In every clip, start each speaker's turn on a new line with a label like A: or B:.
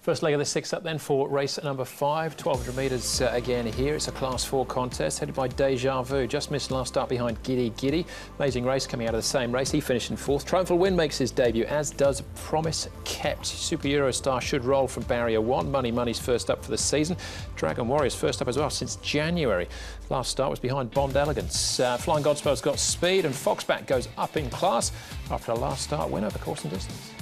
A: First leg of the six up then for race number 5, 1200 metres again here. It's a Class 4 contest headed by Deja Vu. Just missed last start behind Giddy Giddy. Amazing Race coming out of the same race. He finished in 4th. Triumphal Win makes his debut, as does Promise Kept. Super Eurostar should roll from barrier 1. Money's first up for the season. Dragon Warrior's first up as well since January. Last start was behind Bond Elegance. Flying Godspell's got speed, and Foxbat goes up in class after a last start win over course and distance.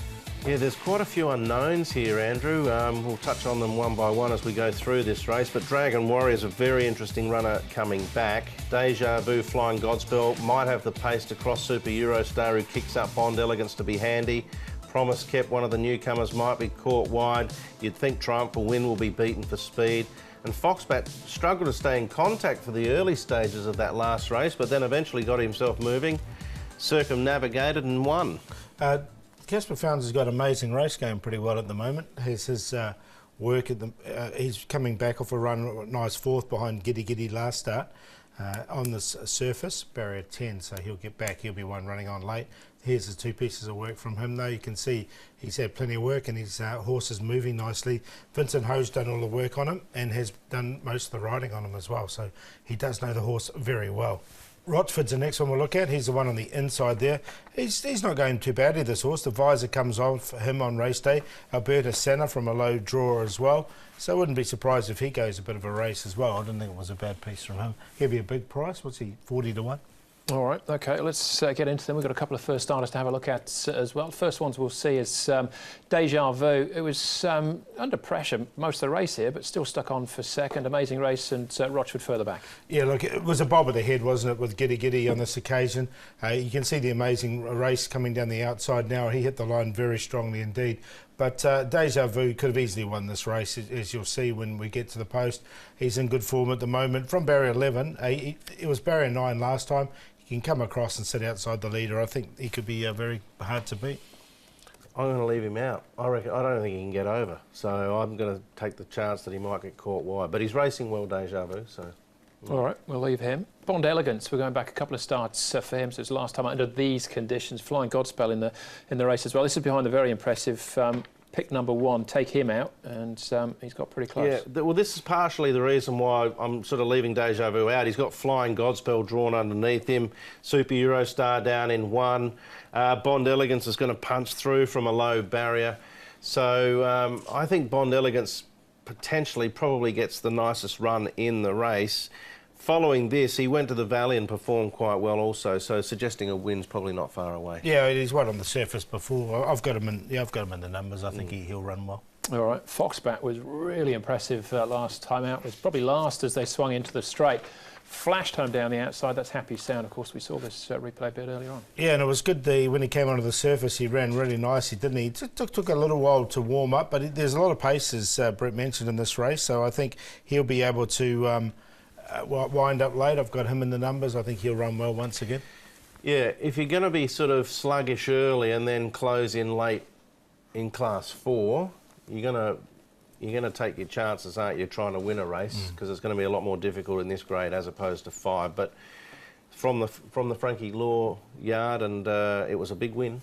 B: Yeah, there's quite a few unknowns here, Andrew. We'll touch on them one by one as we go through this race, but Dragon Warrior's a very interesting runner coming back. Deja Vu, Flying Godspell might have the pace to cross Super Eurostar, who kicks up Bond Elegance to be handy. Promise Kept, one of the newcomers, might be caught wide. You'd think Triumphal Win will be beaten for speed. And Foxbat struggled to stay in contact for the early stages of that last race, but then eventually got himself moving, circumnavigated and won.
C: Casper Founds has got Amazing Race going pretty well at the moment. His work at the he's coming back off a run, nice 4th behind Giddy Giddy last start on the surface, barrier 10, so he'll get back. He'll be one running on late. Here's the 2 pieces of work from him though. You can see he's had plenty of work and his horse is moving nicely. Vincent Ho's done all the work on him and has done most of the riding on him as well, so he does know the horse very well. Rochford's the next one we'll look at. He's the one on the inside there. He's not going too badly, this horse. The visor comes on for him on race day. Alberta Senna from a low draw as well. So I wouldn't be surprised if he goes a bit of a race as well. I didn't think it was a bad piece from him. He'll be a big price. What's he, 40 to 1?
A: All right, OK, let's get into them. We've got a couple of first starters to have a look at as well. First ones we'll see is Deja Vu. It was under pressure most of the race here, but still stuck on for second. Amazing Race and Rochford further back. Yeah,
C: look, it was a bob of the head, wasn't it, with Giddy Giddy on this occasion. You can see the Amazing Race coming down the outside now. He hit the line very strongly indeed. But Deja Vu could have easily won this race, as you'll see when we get to the post. He's in good form at the moment. From barrier 11, it was barrier 9 last time. He can come across and sit outside the leader. I think he could be very hard to beat.
B: I'm going to leave him out. I don't think he can get over. So I'm going to take the chance that he might get caught wide. But he's racing well, Deja Vu, so... Yeah.
A: All right, we'll leave him. Bond Elegance, we're going back a couple of starts for him, so it's last time under these conditions. Flying Godspell in the race as well. This is behind the very impressive pick number 1. Take him out, and he's got pretty close. Yeah,
B: well, this is partially the reason why I'm sort of leaving Deja Vu out. He's got Flying Godspell drawn underneath him, Super Eurostar down in 1. Bond Elegance is going to punch through from a low barrier. So I think Bond Elegance potentially probably gets the nicest run in the race. Following this, he went to the Valley and performed quite well also, so suggesting a win's probably not far away.
C: Yeah, he's won on the surface before. I've got him in the numbers. I think he'll run well.
A: All right, Foxbat was really impressive last time out. Was probably last as they swung into the straight. Flashed home down the outside. That's Happy Sound. Of course, we saw this replay a bit earlier on. Yeah,
C: and it was good when he came onto the surface. He ran really nicely, didn't he? It took a little while to warm up, but there's a lot of pace, as Brett mentioned, in this race. So I think he'll be able to wind up late. I've got him in the numbers. I think he'll run well once again.
B: Yeah, if you're going to be sort of sluggish early and then close in late in Class 4, you're going to take your chances, aren't you, trying to win a race, because it's going to be a lot more difficult in this grade as opposed to 5. But from the Frankie Law yard, and it was a big win.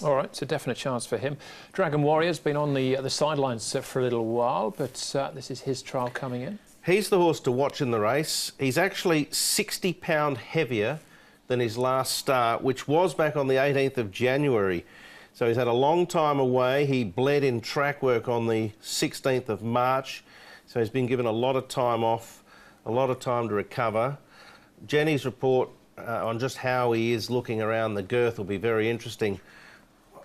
A: All right, it's a definite chance for him. Dragon Warrior's been on the sidelines for a little while, but this is his trial coming in.
B: He's the horse to watch in the race. He's actually 60 pound heavier than his last start, which was back on the 18th of January. So he's had a long time away. He bled in track work on the 16th of March. So he's been given a lot of time off, a lot of time to recover. Jenny's report on just how he is looking around the girth will be very interesting.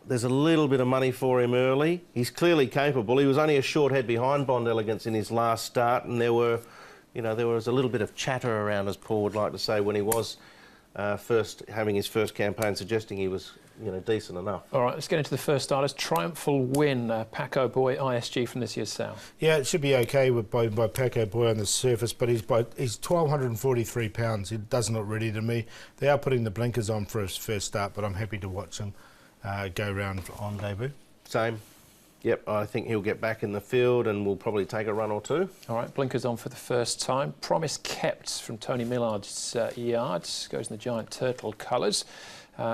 B: There's a little bit of money for him early. He's clearly capable. He was only a short head behind Bond Elegance in his last start, and there was a little bit of chatter around, as Paul would like to say, when he was first having his first campaign, suggesting he was decent enough. All right,
A: let's get into the first starters. Triumphal Win, Paco Boy ISG from this year's sale.
C: Yeah, it should be okay by Paco Boy on the surface, but he's 1,243 pounds. He doesn't look ready to me. They are putting the blinkers on for his first start, but I'm happy to watch him go round on debut.
B: Same. Yep, I think he'll get back in the field and will probably take a run or 2.
A: All right, blinkers on for the first time. Promise Kept from Tony Millard's yards. Goes in the giant turtle colours.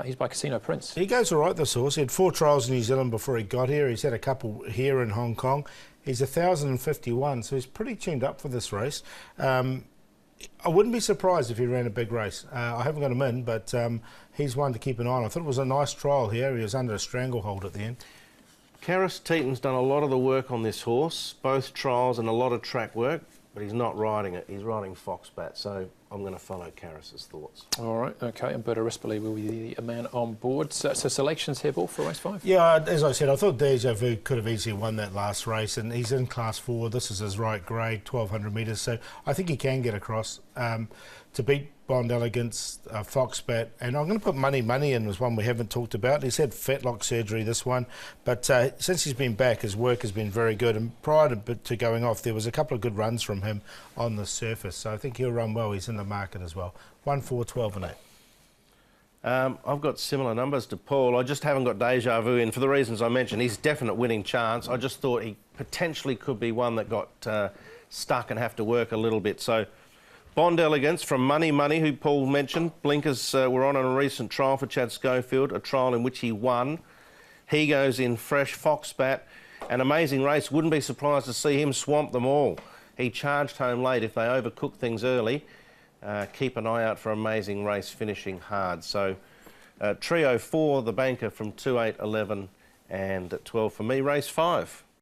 A: He's by Casino Prince.
C: He goes all right, this horse. He had 4 trials in New Zealand before he got here. He's had a couple here in Hong Kong. He's 1,051, so he's pretty tuned up for this race. I wouldn't be surprised if he ran a big race. I haven't got him in, but he's one to keep an eye on. I thought it was a nice trial here. He was under a stranglehold at the end.
B: Karis Teeton's done a lot of the work on this horse, both trials and a lot of track work, but he's not riding it. He's riding Foxbat, so I'm going to follow Karis's thoughts.
A: All right, OK, and Responsibly will be the man on board. So selections here, Paul, for race 5?
C: Yeah, as I said, I thought Deja Vu could have easily won that last race, and he's in Class 4. This is his right grade, 1,200 metres, so I think he can get across to beat Bond Elegance, Foxbat, and I'm going to put Money in as one we haven't talked about. He's had fetlock surgery, this one, but since he's been back, his work has been very good, and prior to going off, there was a couple of good runs from him on the surface, so I think he'll run well. He's in the market as well. 1, 4, 12 and 8.
B: I've got similar numbers to Paul. I just haven't got Deja Vu in for the reasons I mentioned. He's definite winning chance. I just thought he potentially could be one that got stuck and have to work a little bit. So Bond Elegance from Money, who Paul mentioned. Blinkers were on a recent trial for Chad Schofield, a trial in which he won. He goes in fresh Foxbat. An amazing race. Wouldn't be surprised to see him swamp them all. He charged home late. If they overcook things early, keep an eye out for amazing race finishing hard. So trio 4, the banker from 2, 8, 11 and 12 for me. Race 5.